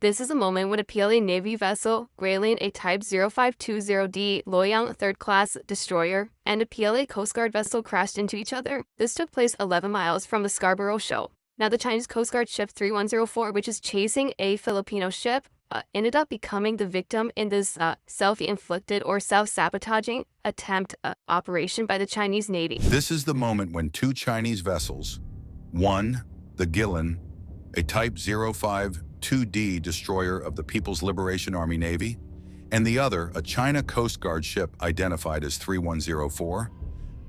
This is a moment when a PLA Navy vessel, Grayling, a Type 0520D Loyang third-class destroyer, and a PLA Coast Guard vessel crashed into each other. This took place 11 miles from the Scarborough Shoal. Now, the Chinese Coast Guard ship 3104, which is chasing a Filipino ship, ended up becoming the victim in this self-inflicted or self-sabotaging attempt operation by the Chinese Navy. This is the moment when two Chinese vessels, one, the Gillen, a Type 052D destroyer of the People's Liberation Army Navy, and the other, a China Coast Guard ship identified as 3104,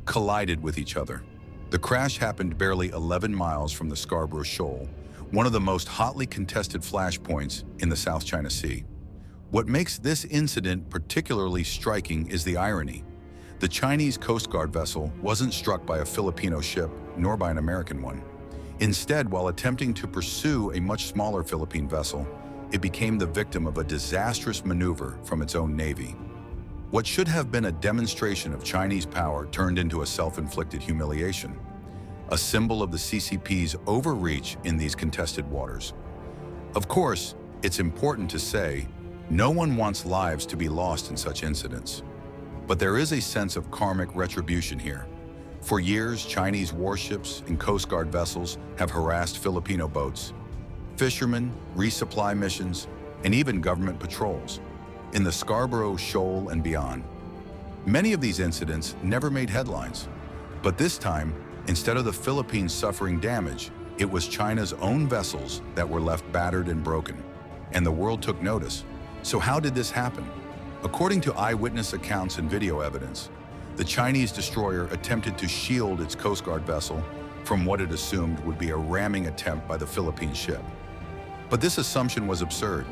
collided with each other. The crash happened barely 11 miles from the Scarborough Shoal, one of the most hotly contested flashpoints in the South China Sea. What makes this incident particularly striking is the irony. The Chinese Coast Guard vessel wasn't struck by a Filipino ship, nor by an American one. Instead, while attempting to pursue a much smaller Philippine vessel, it became the victim of a disastrous maneuver from its own navy. What should have been a demonstration of Chinese power turned into a self-inflicted humiliation, a symbol of the CCP's overreach in these contested waters. Of course, it's important to say, no one wants lives to be lost in such incidents. But there is a sense of karmic retribution here. For years, Chinese warships and Coast Guard vessels have harassed Filipino boats, fishermen, resupply missions, and even government patrols in the Scarborough Shoal and beyond. Many of these incidents never made headlines, but this time, instead of the Philippines suffering damage, it was China's own vessels that were left battered and broken, and the world took notice. So how did this happen? According to eyewitness accounts and video evidence, the Chinese destroyer attempted to shield its Coast Guard vessel from what it assumed would be a ramming attempt by the Philippine ship. But this assumption was absurd.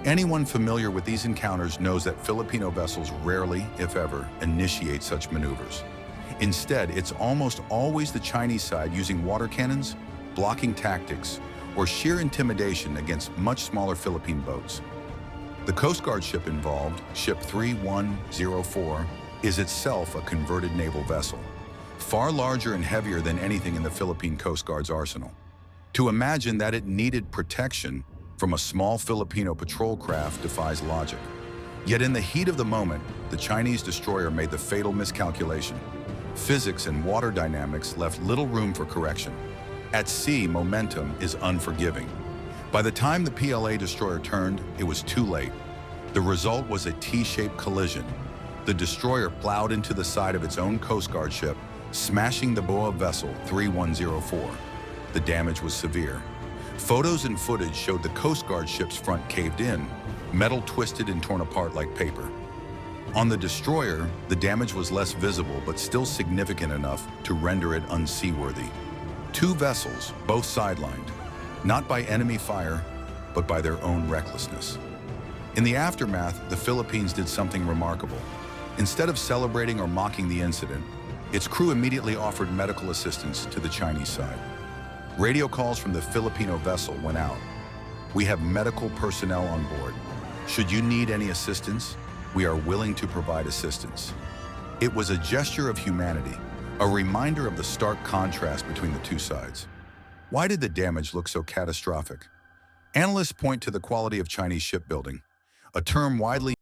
Anyone familiar with these encounters knows that Filipino vessels rarely, if ever, initiate such maneuvers. Instead, it's almost always the Chinese side using water cannons, blocking tactics, or sheer intimidation against much smaller Philippine boats. The Coast Guard ship involved, Ship 3104, is itself a converted naval vessel, far larger and heavier than anything in the Philippine Coast Guard's arsenal. To imagine that it needed protection from a small Filipino patrol craft defies logic. Yet in the heat of the moment, the Chinese destroyer made the fatal miscalculation. Physics and water dynamics left little room for correction. At sea, momentum is unforgiving. By the time the PLA destroyer turned, it was too late. The result was a T-shaped collision. The destroyer plowed into the side of its own Coast Guard ship, smashing the bow of vessel 3104. The damage was severe. Photos and footage showed the Coast Guard ship's front caved in, metal twisted and torn apart like paper. On the destroyer, the damage was less visible but still significant enough to render it unseaworthy. Two vessels, both sidelined, not by enemy fire, but by their own recklessness. In the aftermath, the Philippines did something remarkable. Instead of celebrating or mocking the incident, its crew immediately offered medical assistance to the Chinese side. Radio calls from the Filipino vessel went out. "We have medical personnel on board. Should you need any assistance, we are willing to provide assistance." It was a gesture of humanity, a reminder of the stark contrast between the two sides. Why did the damage look so catastrophic? Analysts point to the quality of Chinese shipbuilding, a term widely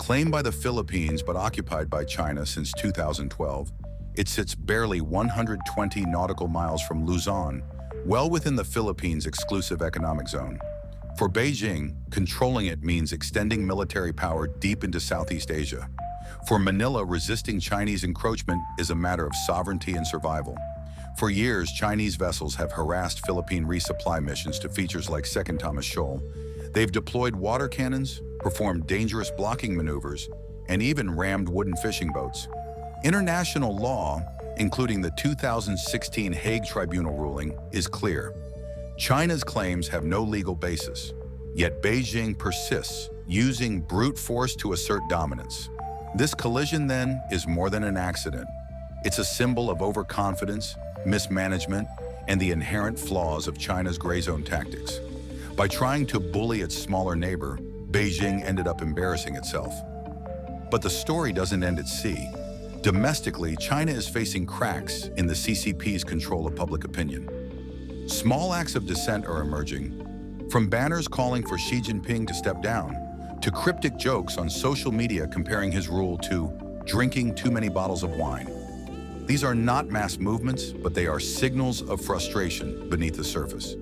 Claimed by the Philippines but occupied by China since 2012, it sits barely 120 nautical miles from Luzon, well within the Philippines' exclusive economic zone. For Beijing, controlling it means extending military power deep into Southeast Asia. For Manila, resisting Chinese encroachment is a matter of sovereignty and survival. For years, Chinese vessels have harassed Philippine resupply missions to features like Second Thomas Shoal. They've deployed water cannons, performed dangerous blocking maneuvers, and even rammed wooden fishing boats. International law, including the 2016 Hague Tribunal ruling, is clear. China's claims have no legal basis, yet Beijing persists, using brute force to assert dominance. This collision, then, is more than an accident. It's a symbol of overconfidence, mismanagement, and the inherent flaws of China's gray zone tactics. By trying to bully its smaller neighbor, Beijing ended up embarrassing itself. But the story doesn't end at sea. Domestically, China is facing cracks in the CCP's control of public opinion. Small acts of dissent are emerging, from banners calling for Xi Jinping to step down, to cryptic jokes on social media comparing his rule to drinking too many bottles of wine. These are not mass movements, but they are signals of frustration beneath the surface.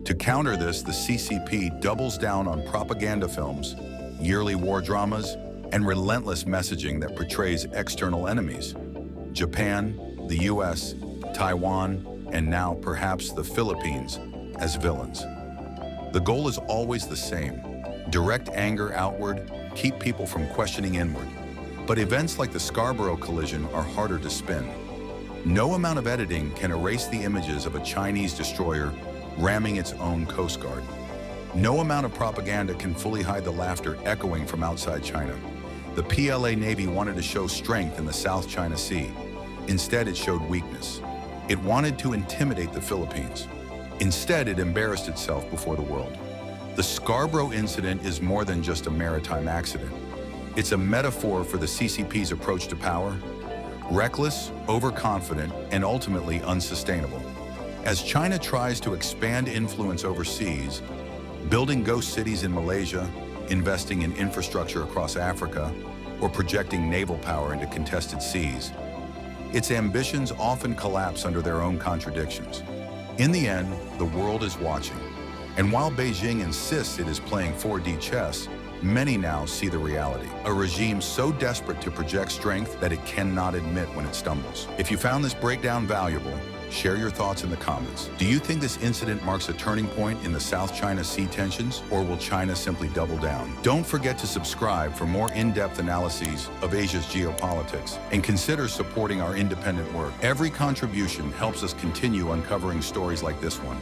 To counter this, the CCP doubles down on propaganda films, yearly war dramas, and relentless messaging that portrays external enemies. Japan, the US, Taiwan, and now perhaps the Philippines as villains. The goal is always the same: direct anger outward, keep people from questioning inward. But events like the Scarborough collision are harder to spin. No amount of editing can erase the images of a Chinese destroyer ramming its own Coast Guard. No amount of propaganda can fully hide the laughter echoing from outside China. The PLA Navy wanted to show strength in the South China Sea. Instead, it showed weakness. It wanted to intimidate the Philippines. Instead, it embarrassed itself before the world. The Scarborough incident is more than just a maritime accident. It's a metaphor for the CCP's approach to power: reckless, overconfident, and ultimately unsustainable. As China tries to expand influence overseas, building ghost cities in Malaysia, investing in infrastructure across Africa, or projecting naval power into contested seas, its ambitions often collapse under their own contradictions. In the end, the world is watching. And while Beijing insists it is playing 4D chess, many now see the reality: a regime so desperate to project strength that it cannot admit when it stumbles. If you found this breakdown valuable, share your thoughts in the comments. Do you think this incident marks a turning point in the South China Sea tensions, or will China simply double down? Don't forget to subscribe for more in-depth analyses of Asia's geopolitics, and consider supporting our independent work. Every contribution helps us continue uncovering stories like this one.